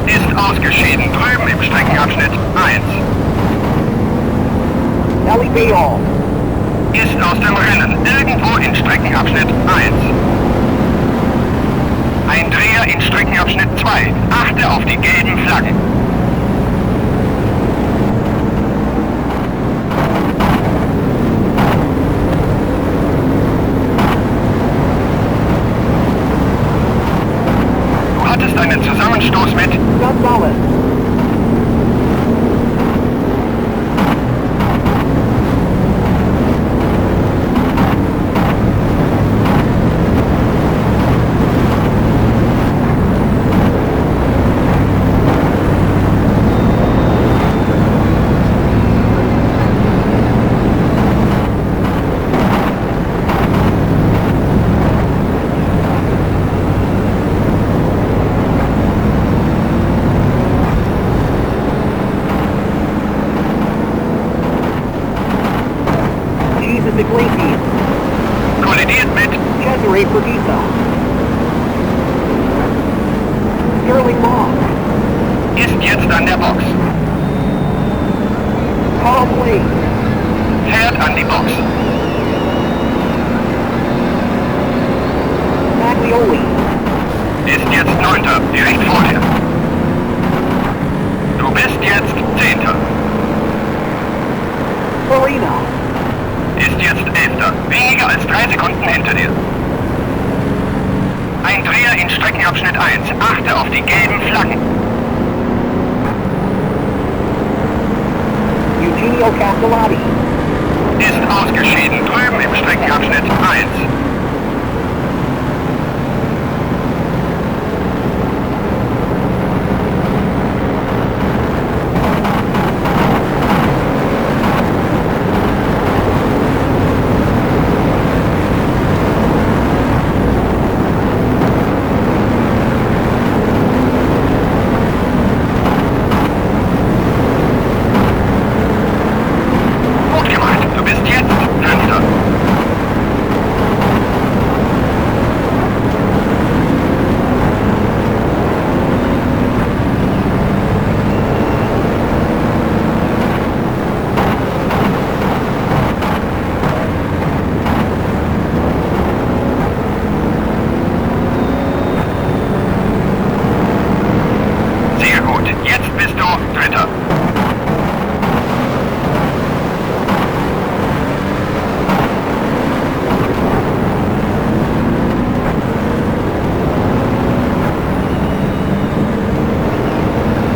Ist ausgeschieden. Drüben im Streckenabschnitt 1. LEB all. Ist aus dem Rennen. Irgendwo in Streckenabschnitt 1. Ein Dreher in Streckenabschnitt 2. Achte auf die gelben Flaggen. Du hattest einen Zusammenstoß mit Gonzalez. Jesus Iglesias. kollidiert mit Cesare Perdita. Sterling Moss. ist jetzt an der Box. Carl Blake. Fährt an die Box. Maglioli. Ist jetzt 9. direkt vor dir. Du bist jetzt 10. Farina. Ist jetzt 11. Weniger als 3 Sekunden hinter dir. Ein Dreher in Streckenabschnitt 1. Achte auf die gelben Flaggen. Eugenio Castellati. Ist ausgeschieden. Drüben im Streckenabschnitt 1. Gut gemacht. Du bist jetzt 5. Sehr gut. Jetzt bist du 3.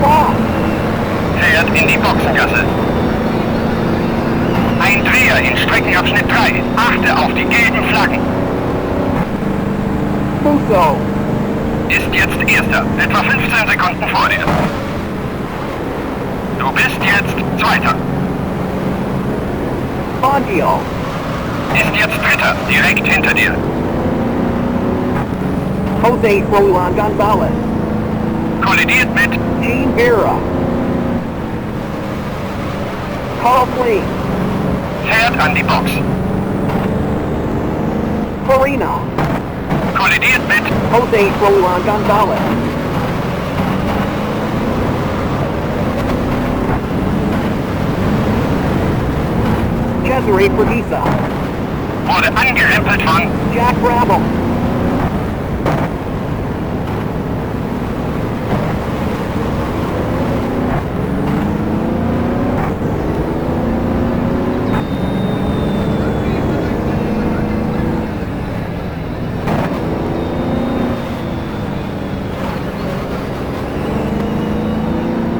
Foss. Fährt in die Boxengasse. Ein Dreher in Streckenabschnitt 3. Achte auf die gelben Flaggen. Musso. Ist jetzt 1. Etwa 15 Sekunden vor dir. Du bist jetzt 2. Baggio. Ist jetzt 3. direkt hinter dir. Jose Roland Gonzalez. Kollidiert mit Gene Vera. Carl Blake. fährt an die Box. Farina. Kollidiert mit Jose Roland Gonzalez. Cesare Perdita. wurde angerempelt von Jack Brabham.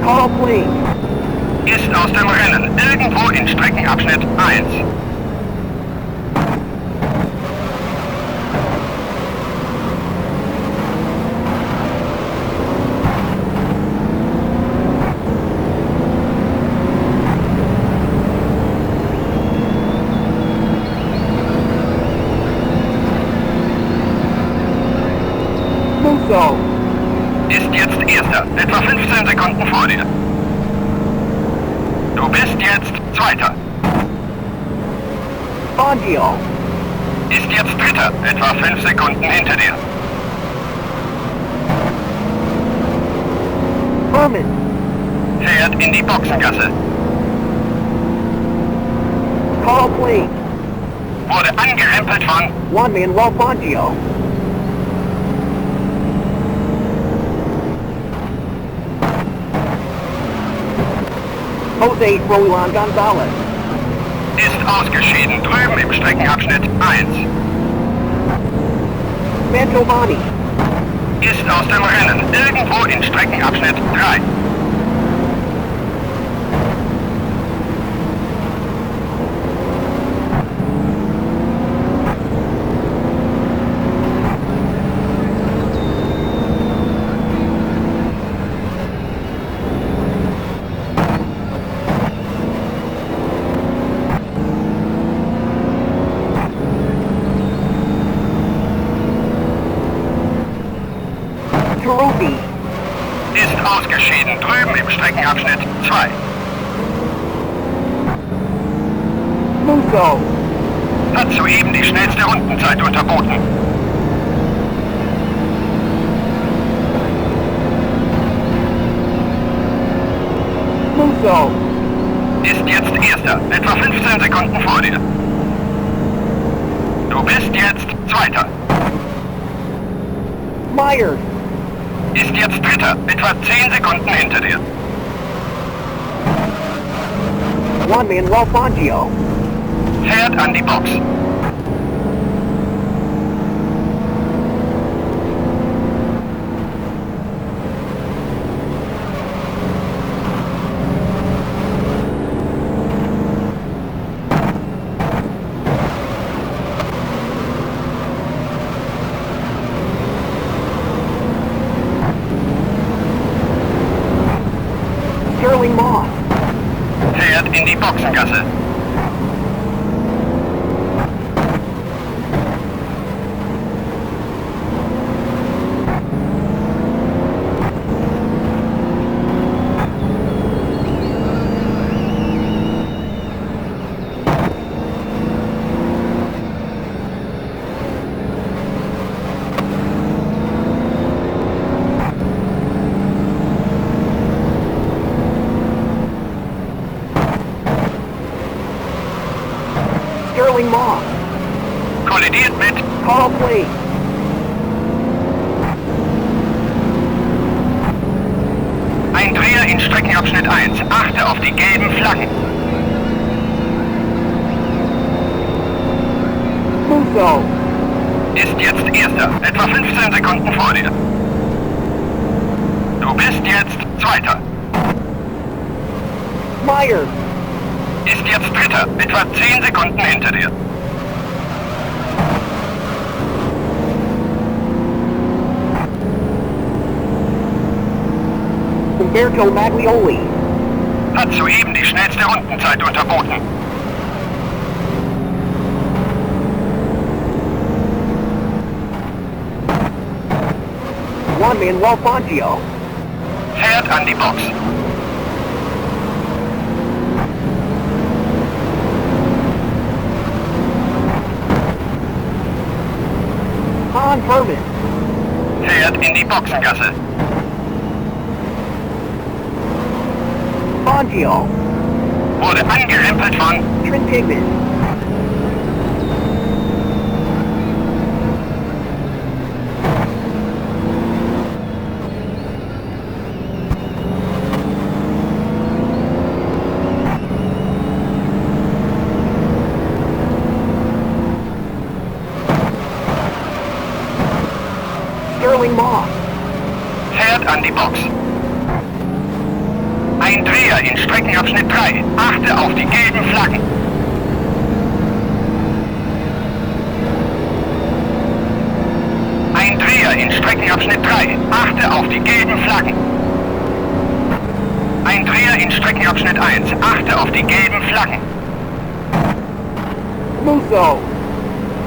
Carl Blake. ist aus dem Rennen. Irgendwo in Streckenabschnitt 1. Musso. Ist jetzt 1. Etwa 15 Sekunden vor dir. Du bist jetzt 2. Baggio. Ist jetzt 3. Etwa 5 Sekunden hinter dir. Herman. Fährt in die Boxengasse. Call plane. Wurde angerempelt von Juan Manuel Fangio. Jose Roland Gonzalez. ist ausgeschieden. Drüben im Streckenabschnitt 1. Mantovani. Ist aus dem Rennen. Irgendwo in Streckenabschnitt 3. Ruby. Ist ausgeschieden. Drüben im Streckenabschnitt 2. Musso. Hat soeben die schnellste Rundenzeit unterboten. Musso. Ist jetzt Erster. Etwa 15 Sekunden vor dir. Du bist jetzt Zweiter. Myers. Ist jetzt Dritter. Etwa 10 Sekunden hinter dir. Juan Manuel Fangio. Fährt an die Box. Sterling Moss. Fährt in die Boxengasse. Sterling Moss. Kollidiert mit Call plane. ein Dreher in Streckenabschnitt 1. Achte auf die gelben Flaggen. Musso. Ist jetzt Erster. Etwa 15 Sekunden vor dir. Du bist jetzt Zweiter. Myers. Ist jetzt Dritter. Etwa 10 Sekunden hinter dir. Umberto Maglioli. Hat soeben die schnellste Rundenzeit unterboten. Juan Manuel Fangio. Fährt an die Box. Han Herman. Fährt in die Boxengasse. Fangio. Wurde angerempelt von Trent Pigman. Sterling Moss. Fährt an die Box. Ein Dreher in Streckenabschnitt 3. Achte auf die gelben Flaggen. Ein Dreher in Streckenabschnitt 3. Achte auf die gelben Flaggen. Ein Dreher in Streckenabschnitt 1. Achte auf die gelben Flaggen. Musso.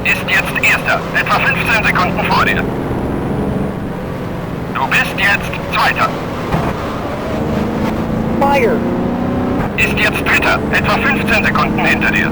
Ist jetzt Erster. Etwa 15 Sekunden vor dir. Du bist jetzt Zweiter. Myers. Ist jetzt Dritter. Etwa 15 Sekunden hinter dir.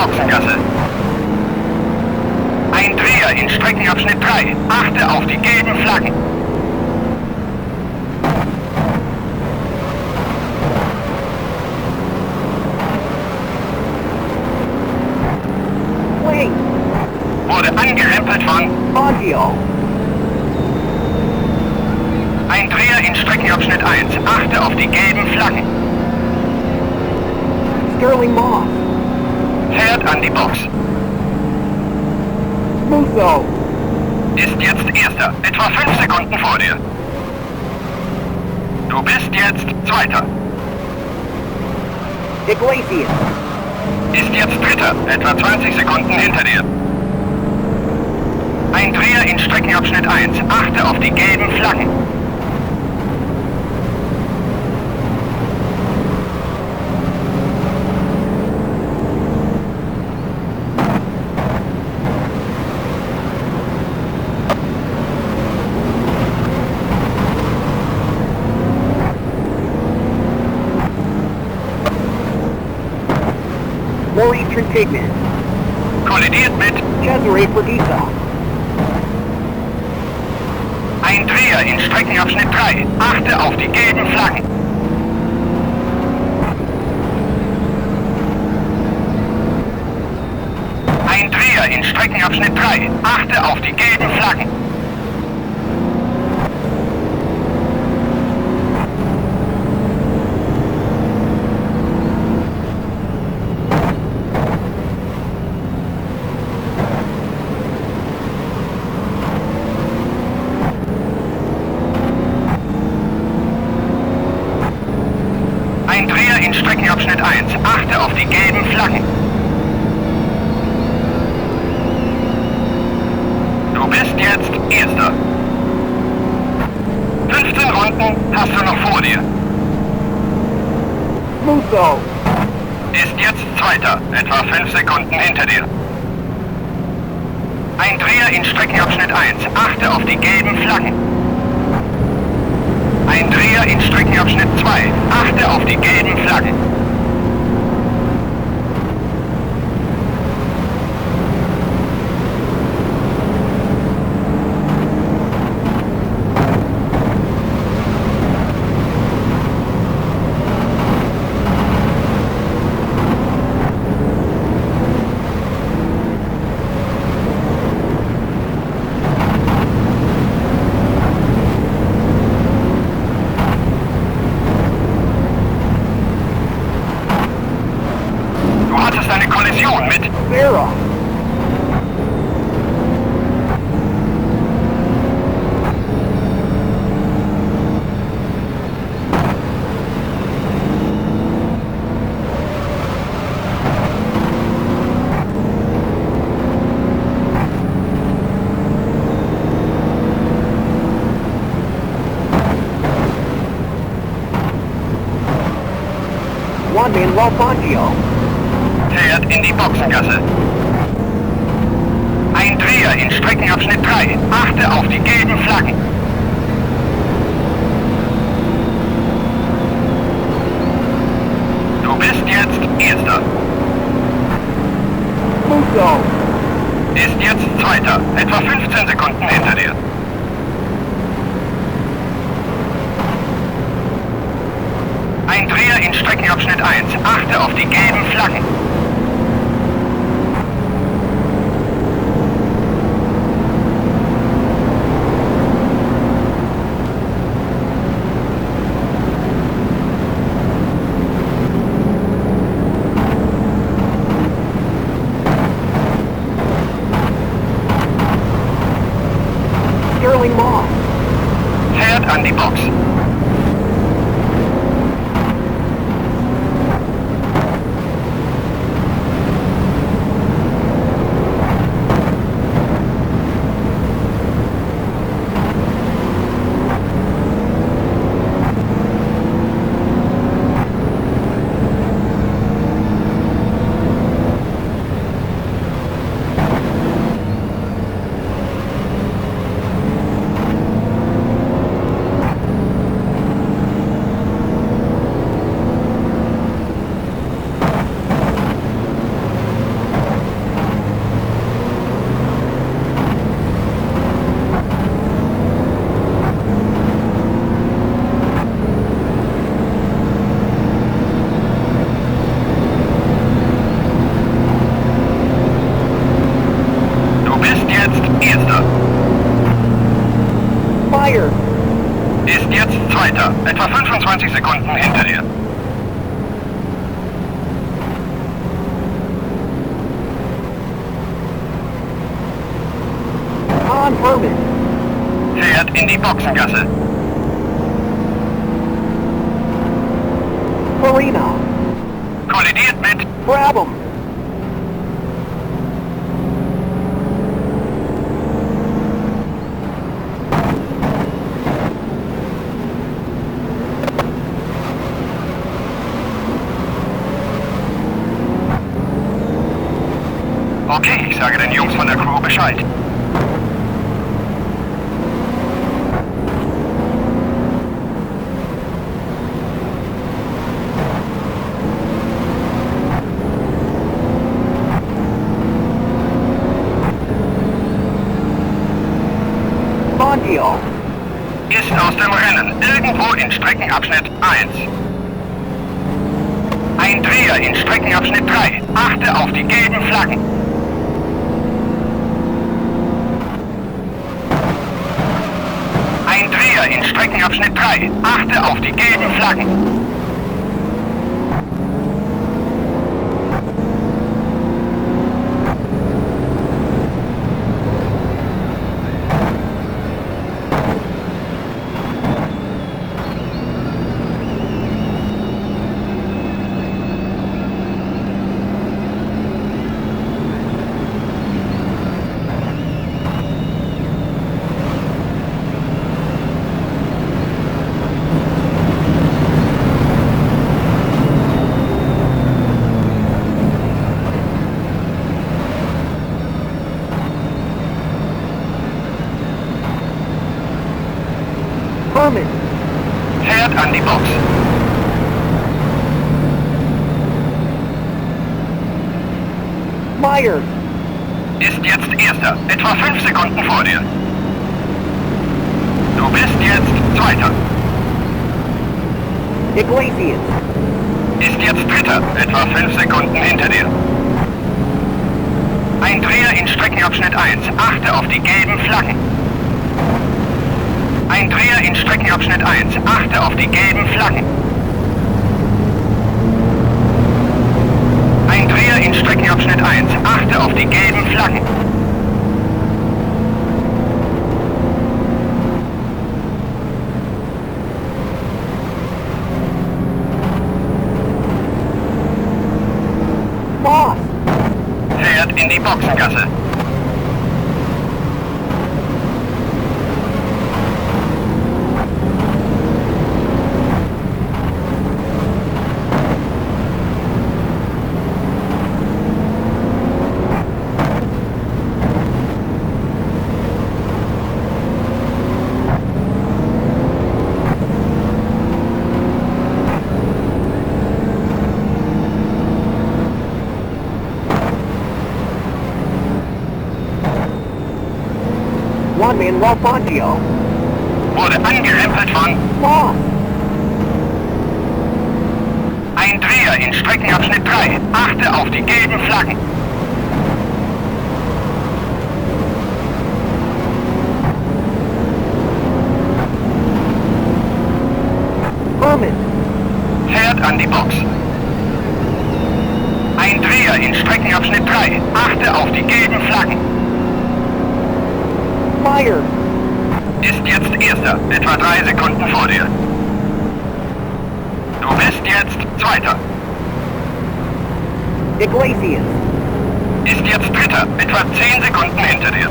Boxengasse. Ein Dreher in Streckenabschnitt 3. Achte auf die gelben Flaggen. Wait. Wurde angerempelt von Fangio. ein Dreher in Streckenabschnitt 1. Achte auf die gelben Flaggen. Sterling Moss. Fährt an die Box. Musso. Ist jetzt Erster. Etwa 5 Sekunden vor dir. Du bist jetzt Zweiter. Iglesias. Ist jetzt Dritter. Etwa 20 Sekunden hinter dir. Ein Dreher in Streckenabschnitt 1. Achte auf die gelben Flaggen. Maurice Trentignan. Kollidiert mit Cesare Perdisa. ein Dreher in Streckenabschnitt 3. Achte auf die gelben Flaggen. Ein Dreher in Streckenabschnitt 3. Achte auf die gelben Flaggen. Ein Dreher in Streckenabschnitt 1. Achte auf die gelben Flaggen. Du bist jetzt Erster. 15 Runden hast du noch vor dir. Musso. Ist jetzt Zweiter. Etwa 5 Sekunden hinter dir. Ein Dreher in Streckenabschnitt 1. Achte auf die gelben Flaggen. Ein Dreher in Streckenabschnitt 2. Achte auf die gelben Flaggen. Du hattest eine Kollision mit Vera. Juan Manuel Fangio. fährt in die Boxengasse. Ein Dreher in Streckenabschnitt 3. Achte auf die gelben Flaggen. Du bist jetzt Erster. Musso. Ist jetzt Zweiter. Etwa 15 Sekunden hinter dir. Ein Dreher in Streckenabschnitt 1. Achte auf die gelben Flaggen. Sterling Moss. Fährt an die Box. 25 Sekunden hinter dir. Confirming. Fährt in die Boxengasse. Farina. Kollidiert mit. Grab him. Okay, ich sage den Jungs von der Crew Bescheid. Fangio. Ist aus dem Rennen, irgendwo in Streckenabschnitt 1. Ein Dreher in Streckenabschnitt 3. Achte auf die gelben Flaggen. Ein Dreher in Streckenabschnitt 3. Achte auf die gelben Flaggen. Herman. Fährt an die Box. Myers. Ist jetzt Erster, etwa 5 Sekunden vor dir. Du bist jetzt Zweiter. Iglesias. Ist jetzt Dritter, etwa 5 Sekunden hinter dir. Ein Dreher in Streckenabschnitt 1. Achte auf die gelben Flaggen. Ein Dreher in Streckenabschnitt 1. Achte auf die gelben Flaggen. Ein Dreher in Streckenabschnitt 1. Achte auf die gelben Flaggen. Moss. Fährt in die Boxengasse. Juan Manuel Fangio. Wurde angerempelt von Moss. ein Dreher in Streckenabschnitt 3. Achte auf die gelben Flaggen. Herman. Fährt an die Box. Ein Dreher in Streckenabschnitt 3. Achte auf die gelben Flaggen. Myers. Ist jetzt Erster, etwa 3 Sekunden vor dir. Du bist jetzt Zweiter. Iglesias. Ist jetzt Dritter, etwa 10 Sekunden hinter dir.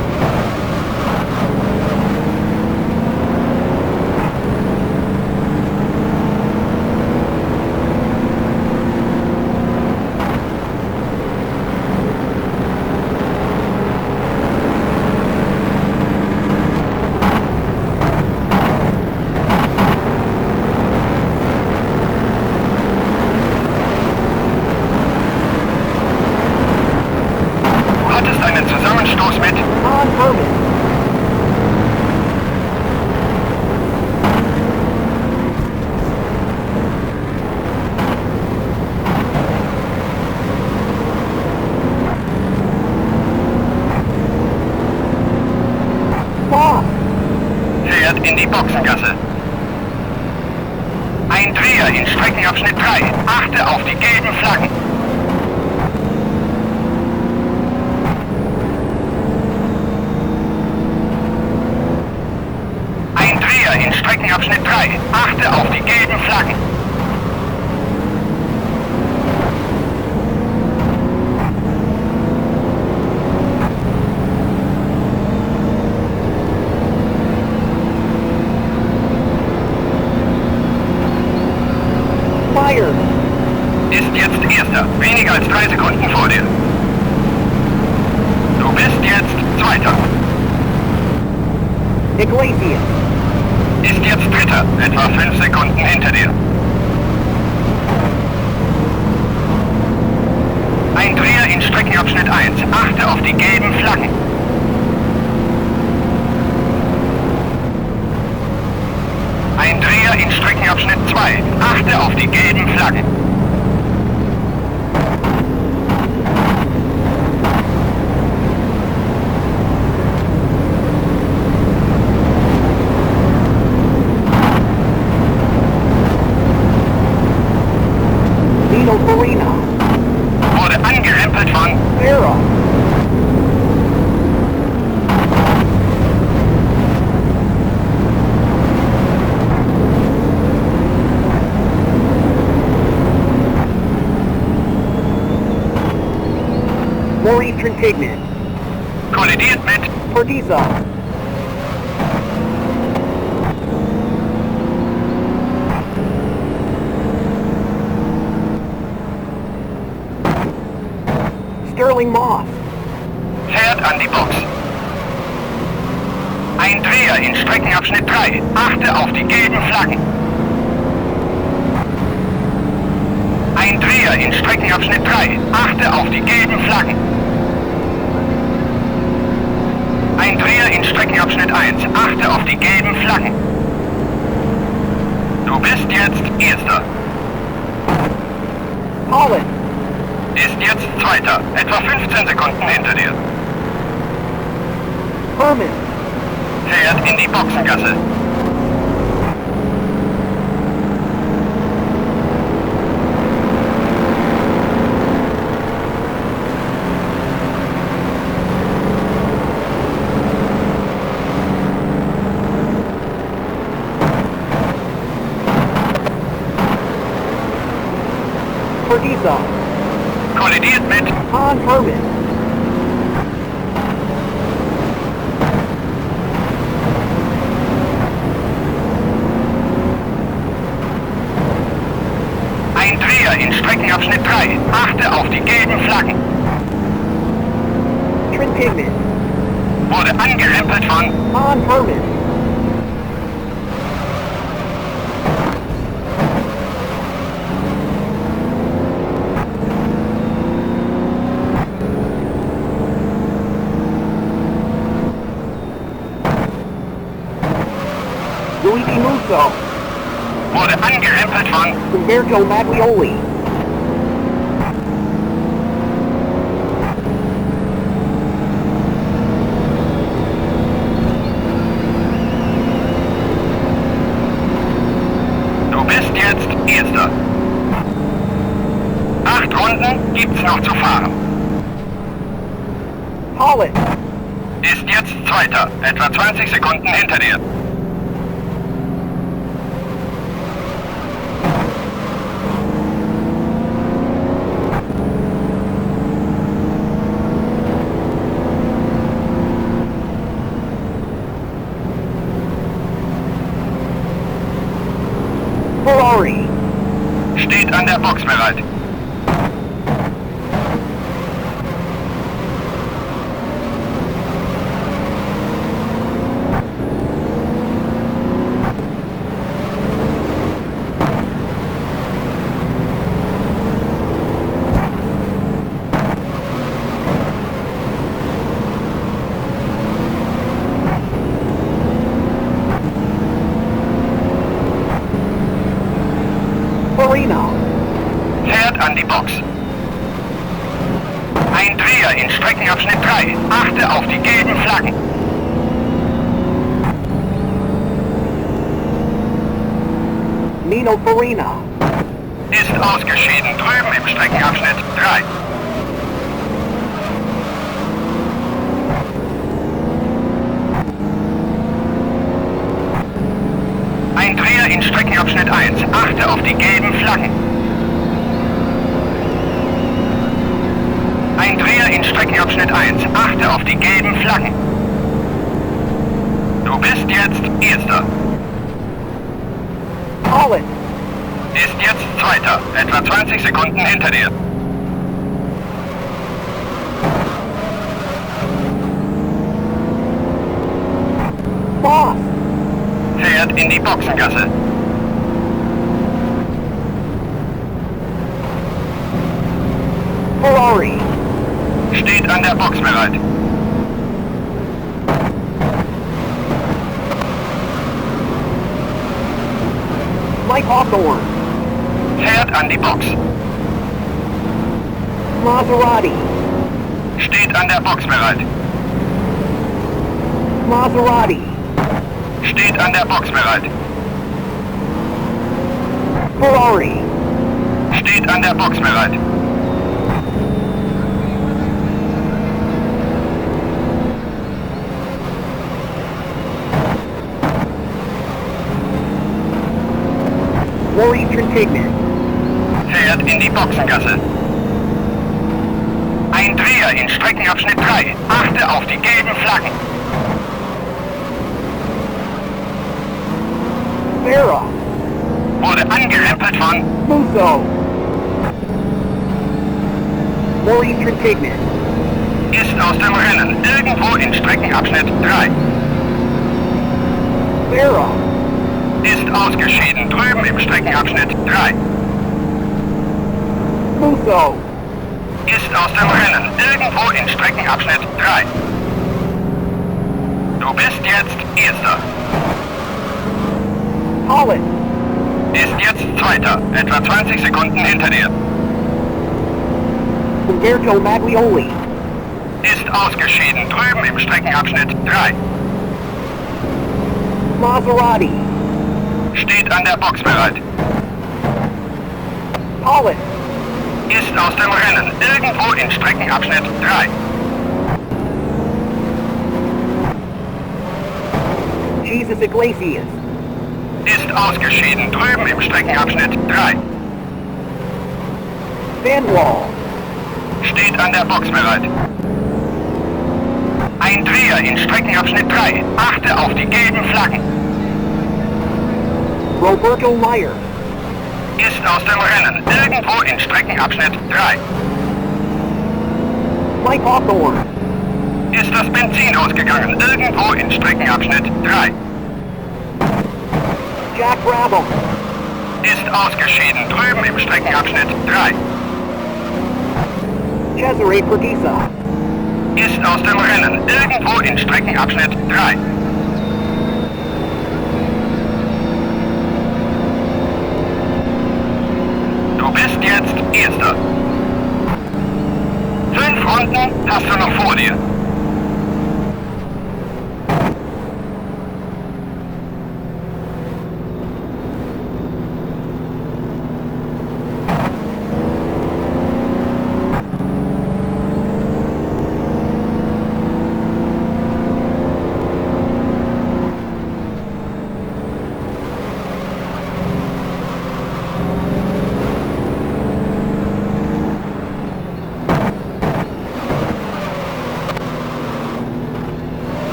Du hattest einen Zusammenstoß mit Confirming. in Streckenabschnitt 3. Achte auf die gelben Flaggen. Ein Dreher in Streckenabschnitt 3. Achte auf die gelben Flaggen. Fire! Ist jetzt Erster. Weniger als 3 Sekunden vor dir. Du bist jetzt Zweiter. Iglesias! Ist jetzt Dritter. Etwa 5 Sekunden hinter dir. Ein Dreher in Streckenabschnitt 1. Achte auf die gelben Flaggen. Ein Dreher in Streckenabschnitt 2. Achte auf die gelben Flaggen. Nino Farina! Wurde angerempelt von Vera! Maurice Trintignant! kollidiert mit Fordiza! Sterling Moss! fährt an die Box. Ein Dreher in Streckenabschnitt 3. Achte auf die gelben Flaggen. Ein Dreher in Streckenabschnitt 3. Achte auf die gelben Flaggen. Ein Dreher in Streckenabschnitt 1. Achte auf die gelben Flaggen. Du bist jetzt Erster. Holland! Ist jetzt Zweiter. Etwa 15 Sekunden hinter dir. Herman! Fährt in die Boxengasse. Fordiza! Kollidiert mit Hans Herman! ein Dreher in Streckenabschnitt 3. Achte auf die gelben Flaggen. Trintignant! Wurde angerempelt von Hans Herman! Luigi Musso! Wurde angerempelt von Umberto Maglioli! Du bist jetzt Erster. 8 Runden gibt's noch zu fahren. Holland! Ist jetzt Zweiter. Etwa 20 Sekunden hinter dir. Ferrari! Steht an der Box bereit. Farina! Fährt an die Box. Ein Dreher in Streckenabschnitt 3. Achte auf die gelben Flaggen. Nino Farina! Ist ausgeschieden. Drüben im Streckenabschnitt 3. Ein Dreher in Streckenabschnitt 1. Achte auf die gelben Flaggen. Ein Dreher in Streckenabschnitt 1. Achte auf die gelben Flaggen. Du bist jetzt Erster. Holland. Ist jetzt Zweiter. Etwa 20 Sekunden hinter dir. Boss. Fährt in die Boxengasse. Ferrari. Steht an der Box bereit. Mike Hawthorne. Fährt an die Box. Maserati. Steht an der Box bereit. Maserati. Steht an der Box bereit. Ferrari. Steht an der Box bereit. Norwegian Pigment. Fährt in die Boxengasse. Ein Dreher in Streckenabschnitt 3. Achte auf die gelben Flaggen. Vera. Wurde angerempelt von Musso. Norwegian Pigment. ist aus dem Rennen. Irgendwo in Streckenabschnitt 3. Vera. Ist ausgeschieden. Drüben im Streckenabschnitt 3. Musso. Ist aus dem Rennen. Irgendwo in Streckenabschnitt 3. Du bist jetzt Erster. Holland. Ist jetzt Zweiter. Etwa 20 Sekunden hinter dir. Umberto Maglioli. Ist ausgeschieden. Drüben im Streckenabschnitt 3. Maserati. Steht an der Box bereit. Holland. Ist aus dem Rennen. Irgendwo in Streckenabschnitt 3. Jesus Iglesias. Ist ausgeschieden. Drüben im Streckenabschnitt 3. Van Wall. Steht an der Box bereit. Ein Dreher in Streckenabschnitt 3. Achte auf die gelben Flaggen. Roberto Meyer. Ist aus dem Rennen. Irgendwo in Streckenabschnitt 3. Mike Hawthorne. Ist das Benzin ausgegangen. Irgendwo in Streckenabschnitt 3. Jack Brabham. Ist ausgeschieden. Drüben im Streckenabschnitt 3. Cesare Perdisa. Ist aus dem Rennen. Irgendwo in Streckenabschnitt 3. Du bist jetzt Erster. 5 Runden hast du noch vor dir.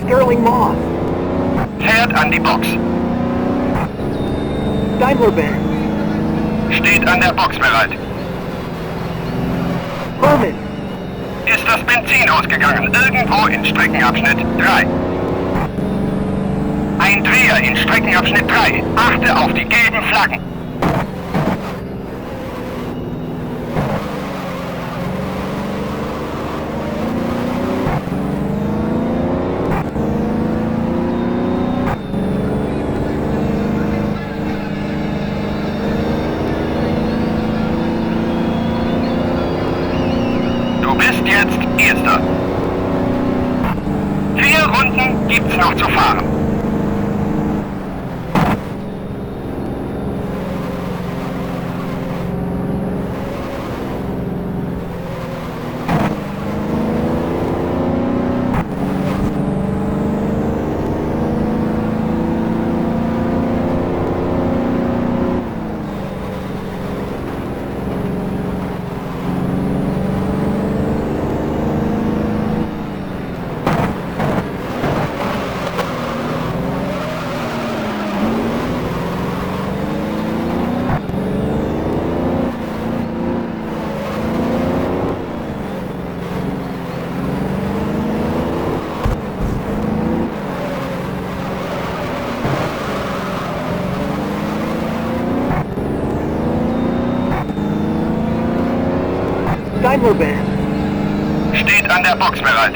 Sterling Moss. Fährt an die Box. Daimler-Benz. Steht an der Box bereit. Herman. Ist das Benzin ausgegangen. Irgendwo in Streckenabschnitt 3. Ein Dreher in Streckenabschnitt 3. Achte auf die gelben Flaggen. Einzelband. Steht an der Box bereit.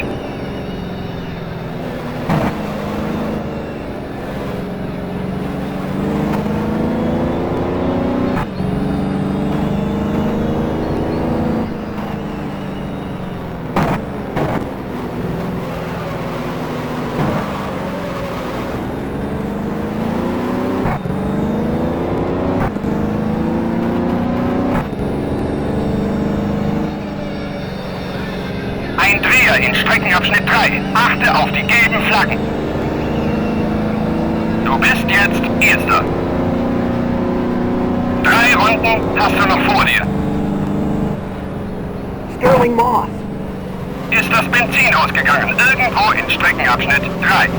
Ein Dreher in Streckenabschnitt 3. Achte auf die gelben Flaggen. Du bist jetzt Erster. 3 Runden hast du noch vor dir. Sterling Moss. Ist das Benzin ausgegangen? Irgendwo in Streckenabschnitt 3.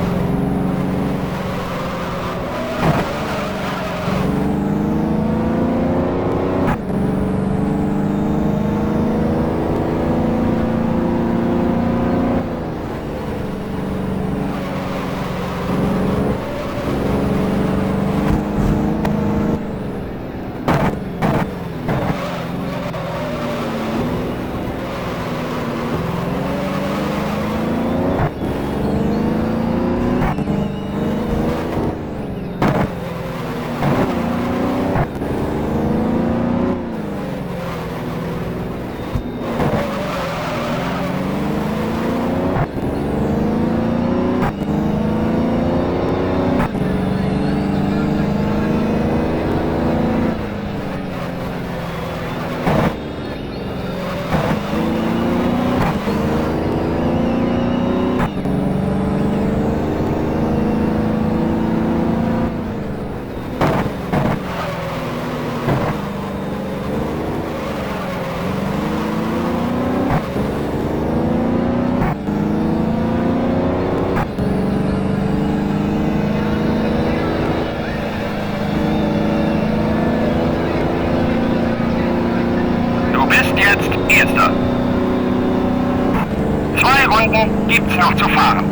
Jetzt Erster. 2 Runden gibt's noch zu fahren.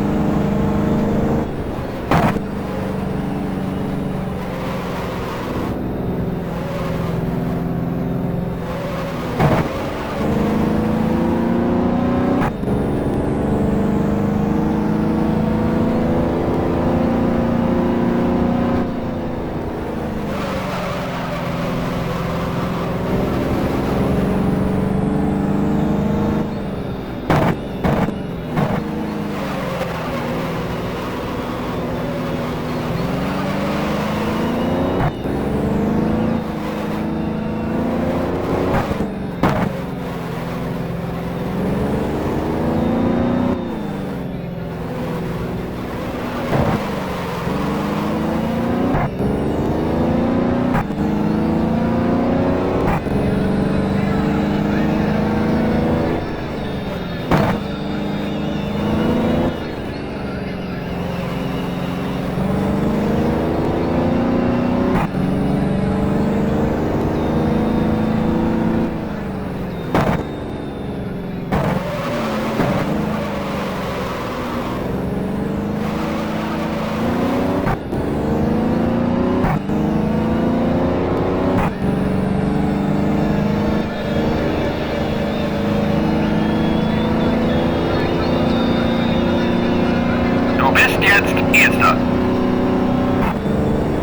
Jetzt Erster.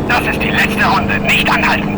Das ist die letzte Runde. Nicht anhalten.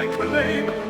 Fight for labor.